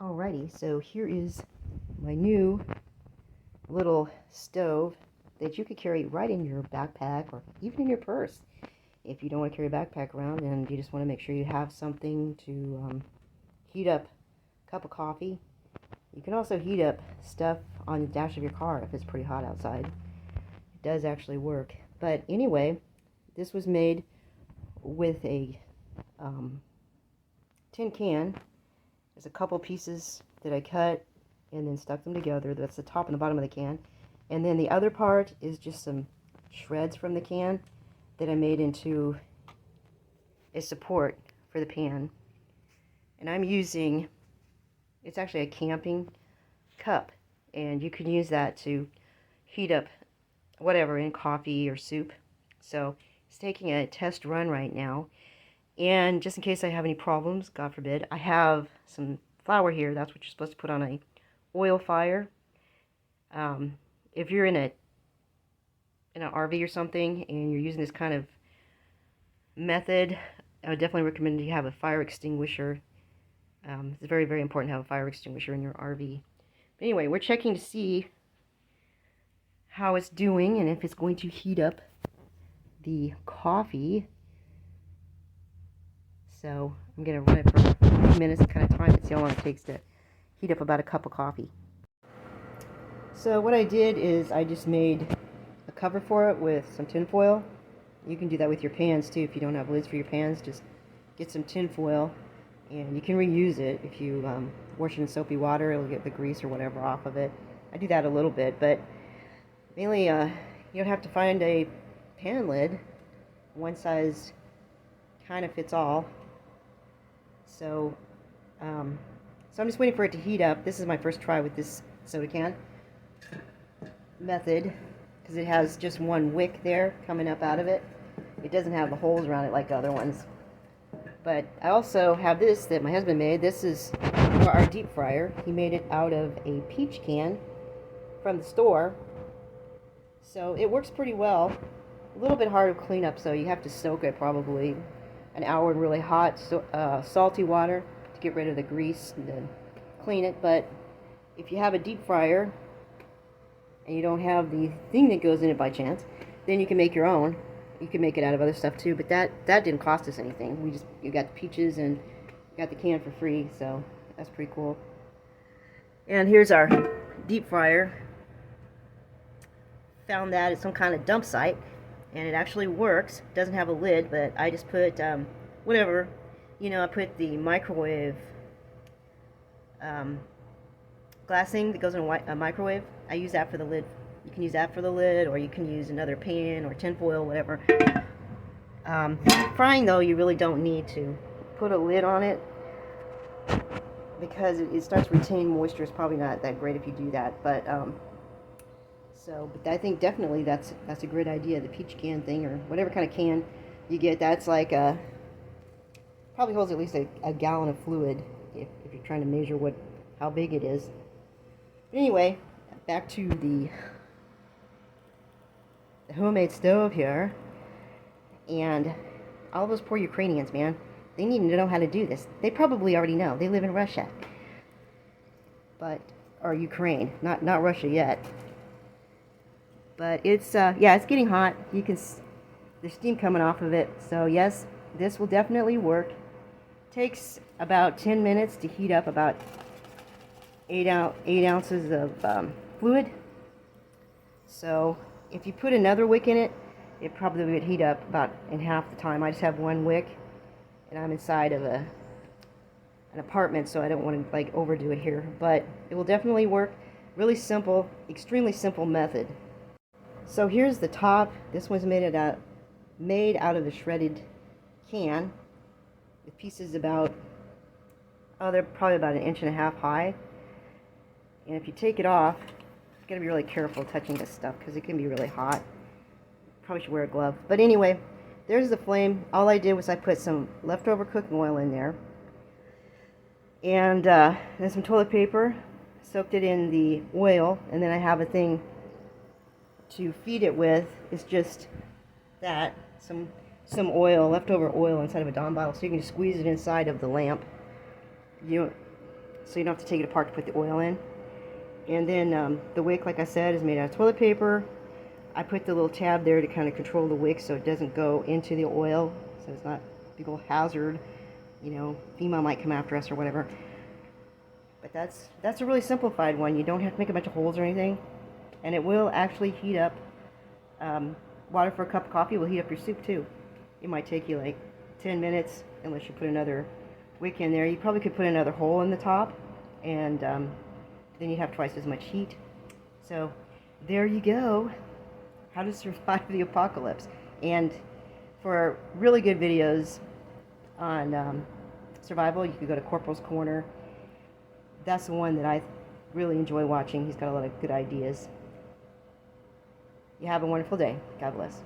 Alrighty, so here is my new little stove that you could carry right in your backpack or even in your purse. If you don't want to carry a backpack around and you just want to make sure you have something to heat up a cup of coffee. You can also heat up stuff on the dash of your car if it's pretty hot outside. It does actually work. But anyway, this was made with a tin can. There's a couple pieces that I cut and then stuck them together. That's the top and the bottom of the can. And then the other part is just some shreds from the can that I made into a support for the pan. And I'm using, it's actually a camping cup. And you can use that to heat up whatever in coffee or soup. So it's taking a test run right now. And just in case I have any problems, God forbid, I have some flour here. That's what you're supposed to put on a oil fire. If you're in an RV or something and you're using this kind of method, I would definitely recommend you have a fire extinguisher. It's very, very important to have a fire extinguisher in your RV. But anyway, we're checking to see how it's doing and if it's going to heat up the coffee. So I'm going to run it for a few minutes, kind of time it, see how long it takes to heat up about a cup of coffee. So what I did is I just made a cover for it with some tin foil. You can do that with your pans too. If you don't have lids for your pans, just get some tin foil and you can reuse it. If you wash it in soapy water, it'll get the grease or whatever off of it. I do that a little bit, but mainly you don't have to find a pan lid. One size kind of fits all. So I'm just waiting for it to heat up. This is my first try with this soda can method because it has just one wick there coming up out of it. It doesn't have the holes around it like the other ones. But I also have this that my husband made. This is for our deep fryer. He made it out of a peach can from the store. So it works pretty well. A little bit hard to clean up, so you have to soak it probably an hour in really hot, salty water to get rid of the grease and then clean it. But if you have a deep fryer and you don't have the thing that goes in it by chance, then you can make your own. You can make it out of other stuff too, but that didn't cost us anything. You got the peaches and got the can for free, so that's pretty cool. And here's our deep fryer. Found that at some kind of dump site, and it actually works. It doesn't have a lid, but I just put whatever, I put the microwave glass thing that goes in a microwave. I use that for the lid. You can use that for the lid, or you can use another pan or tin foil, whatever. Frying, though, you really don't need to put a lid on it because it starts to retain moisture. It's probably not that great if you do that, but but I think definitely that's a great idea. The peach can thing, or whatever kind of can you get, that's like probably holds at least a gallon of fluid if you're trying to measure how big it is. But anyway, back to the homemade stove here, and all those poor Ukrainians, man, they need to know how to do this. They probably already know. They live in Russia, or Ukraine, not Russia yet. But it's it's getting hot. There's steam coming off of it. So yes, this will definitely work. Takes about 10 minutes to heat up about 8 ounces of fluid. So if you put another wick in it, it probably would heat up about in half the time. I just have one wick, and I'm inside of an apartment, so I don't want to overdo it here. But it will definitely work. Really simple, extremely simple method. So here's the top. This one's made out of a shredded can. The pieces they're probably about 1.5 inches high. And if you take it off, you gotta be really careful touching this stuff because it can be really hot. Probably should wear a glove. But anyway, there's the flame. All I did was I put some leftover cooking oil in there, and then some toilet paper, soaked it in the oil, and then I have a thing to feed it with. It's just that, some leftover oil inside of a Dawn bottle, so you can just squeeze it inside of the lamp. so you don't have to take it apart to put the oil in. And then the wick, like I said, is made out of toilet paper. I put the little tab there to kind of control the wick so it doesn't go into the oil, so it's not a big old hazard. You know, FEMA might come after us or whatever. But that's a really simplified one. You don't have to make a bunch of holes or anything. And it will actually heat up. Water for a cup of coffee will heat up your soup too. It might take you like 10 minutes unless you put another wick in there. You probably could put another hole in the top, and then you'd have twice as much heat. So there you go. How to survive the apocalypse. And for really good videos on survival, you could go to Corporal's Corner. That's the one that I really enjoy watching. He's got a lot of good ideas. You have a wonderful day. God bless.